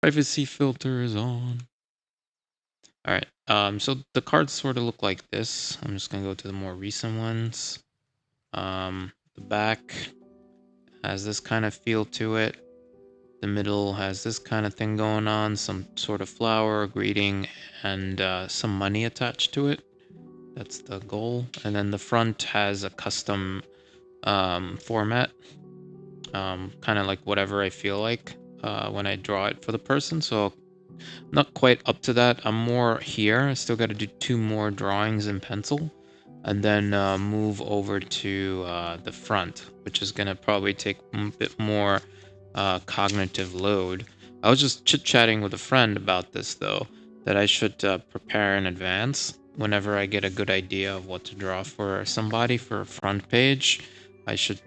Privacy filter is on. All right. So the cards sort of look like this. I'm just gonna go to the more recent ones. The back has this kind of feel to it. The middle has this kind of thing going on, some sort of flower, greeting, and some money attached to it. That's the goal. And then the front has a custom format, kind of like whatever I feel like when I draw it for the person. So not quite up to that. I'm more here. I still got to do 2 more drawings in pencil and then move over to the front, which is going to probably take a bit more cognitive load. I was just chit-chatting with a friend about this, though, that I should prepare in advance whenever I get a good idea of what to draw for somebody for a front page. I should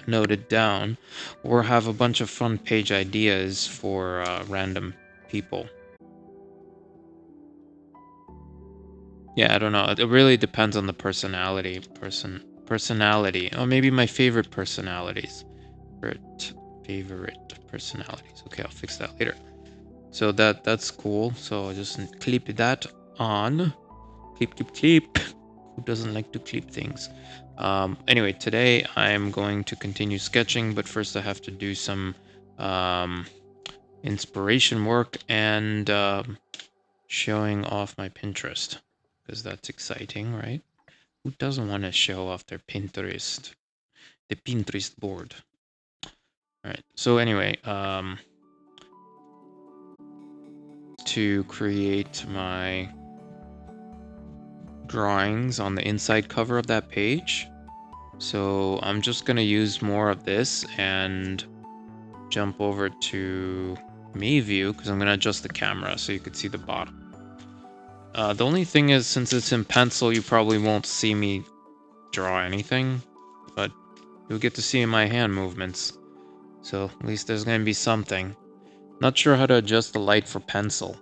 note it down or have a bunch of front page ideas for random people. Yeah, I don't know. It really depends on the personality. Personality. Oh, maybe my favorite personalities. Favorite personalities. Okay, I'll fix that later. So that's cool. So just clip that on. Clip. Who doesn't like to clip things? Anyway, today I'm going to continue sketching, but first I have to do some inspiration work and showing off my Pinterest, because that's exciting, right? Who doesn't want to show off their Pinterest? The Pinterest board. All right. So anyway, to create my drawings on the inside cover of that page. So I'm just going to use more of this and jump over to me view because I'm going to adjust the camera so you could see the bottom. The only thing is, since it's in pencil, you probably won't see me draw anything, but you'll get to see my hand movements. So at least there's going to be something. Not sure how to adjust the light for pencil.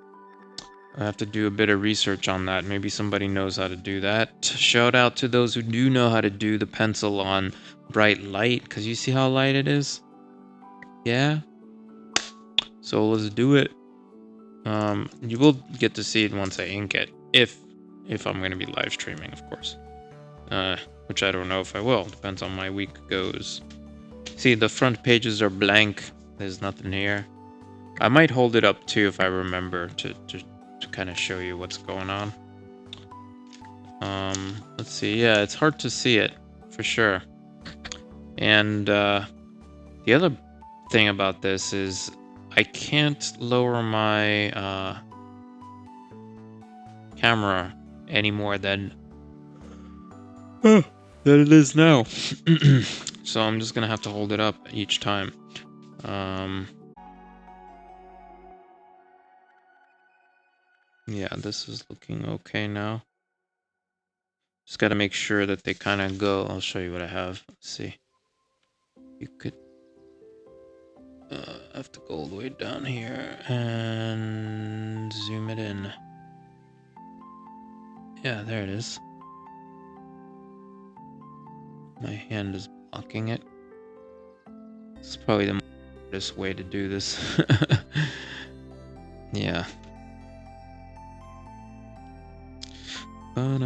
I have to do a bit of research on that. Maybe somebody knows how to do that. Shout out to those who do know how to do the pencil on bright light, because you see how light it is? Yeah? So let's do it. You will get to see it once I ink it. If I'm going to be live streaming, of course. Which I don't know if I will. Depends on my week goes. See, the front pages are blank. There's nothing here. I might hold it up too if I remember to kind of show you what's going on. Let's see. Yeah, it's hard to see it for sure. And the other thing about this is I can't lower my camera any more than than it is now. So I'm just gonna have to hold it up each time. Yeah, this is looking okay now. Just got to make sure that they kind of go. I'll show you what I have. Let's see. You could have to go all the way down here and zoom it in. Yeah, there it is. My hand is blocking it. This is probably the hardest way to do this. Yeah. I'm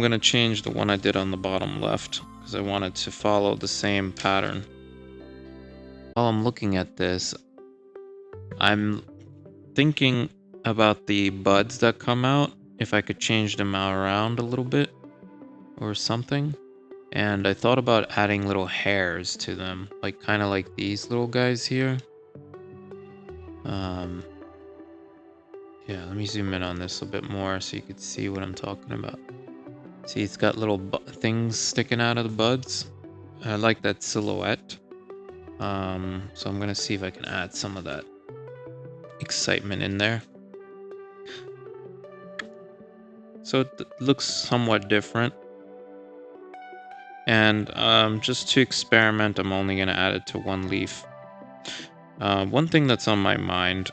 gonna change the one I did on the bottom left because I wanted to follow the same pattern. While I'm looking at this, I'm thinking about the buds that come out, if I could change them around a little bit or something. And I thought about adding little hairs to them, like kind of like these little guys here. Yeah, let me zoom in on this a bit more so you could see what I'm talking about. See, it's got little things sticking out of the buds. I like that silhouette. So I'm gonna see if I can add some of that excitement in there. So it looks somewhat different. And just to experiment, I'm only gonna add it to one leaf. One thing that's on my mind,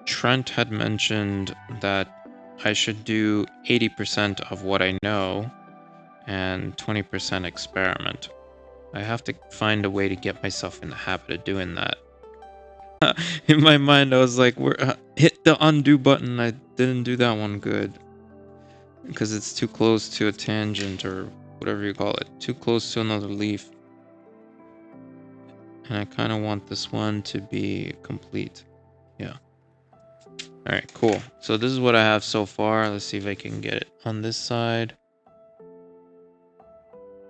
Trent had mentioned that I should do 80% of what I know and 20% experiment. I have to find a way to get myself in the habit of doing that. In my mind, I was like, hit the undo button. I didn't do that one good. Because it's too close to a tangent or whatever you call it. Too close to another leaf. And I kind of want this one to be complete. Yeah. Alright, cool. So this is what I have so far. Let's see if I can get it on this side.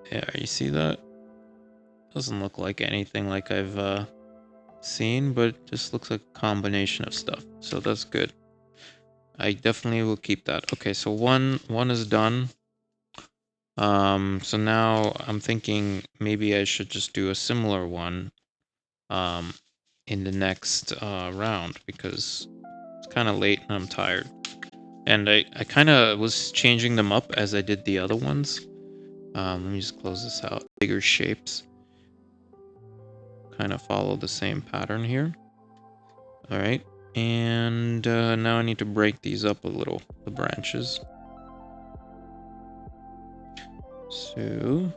Yeah, you see that? Doesn't look like anything like I've seen, but it just looks like a combination of stuff. So that's good. I definitely will keep that. Okay, so one is done. So now I'm thinking maybe I should just do a similar one in the next round because it's kind of late and I'm tired. And I kind of was changing them up as I did the other ones. Let me just close this out. Bigger shapes. Kind of follow the same pattern here. All right. And now I need to break these up a little, the branches. So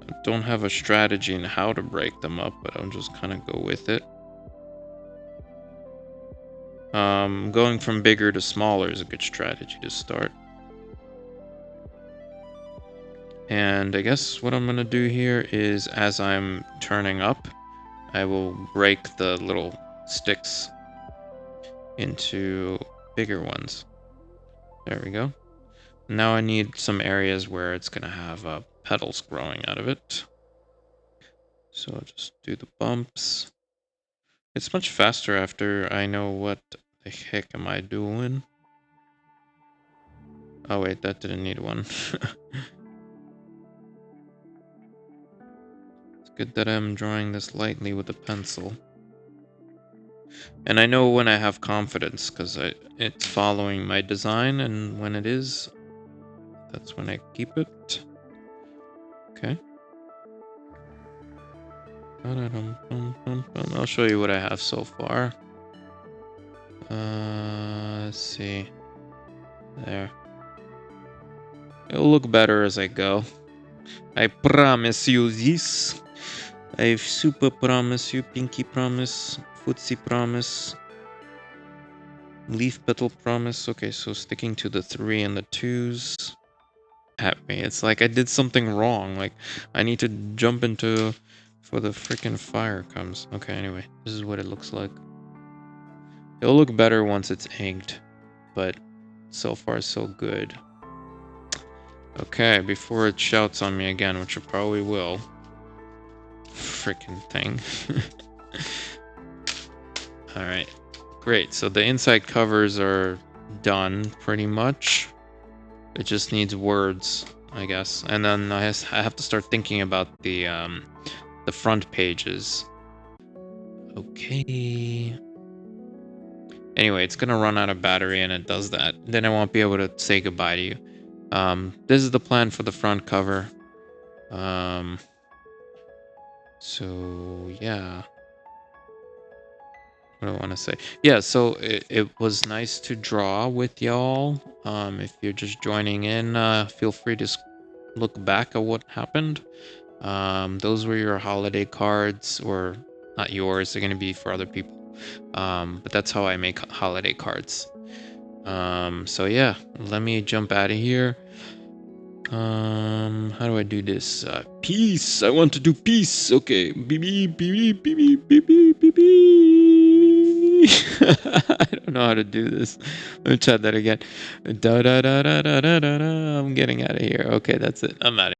I don't have a strategy in how to break them up, but I'll just kind of go with it. Going from bigger to smaller is a good strategy to start. And I guess what I'm going to do here is as I'm turning up, I will break the little sticks into bigger ones. There we go. Now I need some areas where it's going to have petals growing out of it. So I'll just do the bumps. It's much faster after I know what the heck am I doing. Oh wait, that didn't need one. It's good that I'm drawing this lightly with a pencil. And I know when I have confidence because it's following my design, and when it is, that's when I keep it. Okay. I'll show you what I have so far. Let's see. There. It'll look better as I go. I promise you this. I super promise you, pinky promise, footsie promise, leaf petal promise. Okay, so sticking to the 3 and the 2s at me. It's like I did something wrong. Like I need to jump into before the freaking fire comes. Okay, anyway, this is what it looks like. It'll look better once it's inked, but so far so good. Okay, before it shouts on me again, which it probably will. Freaking thing. Alright, great. So the inside covers are done pretty much. It just needs words, I guess. And then I have to start thinking about the front pages. Okay. Anyway, it's gonna run out of battery and it does that. Then I won't be able to say goodbye to you. This is the plan for the front cover. So yeah. What do I want to say? Yeah, so it was nice to draw with y'all. If you're just joining in, feel free to look back at what happened. Those were your holiday cards, or not yours, they're going to be for other people. But that's how I make holiday cards. So yeah, let me jump out of here. How do I do this? Peace. I want to do peace. Okay. Beep beep beep beep beep beep beep beep beep. I don't know how to do this. Let me try that again. Da da da da da da da. I'm getting out of here. Okay, that's it. I'm out.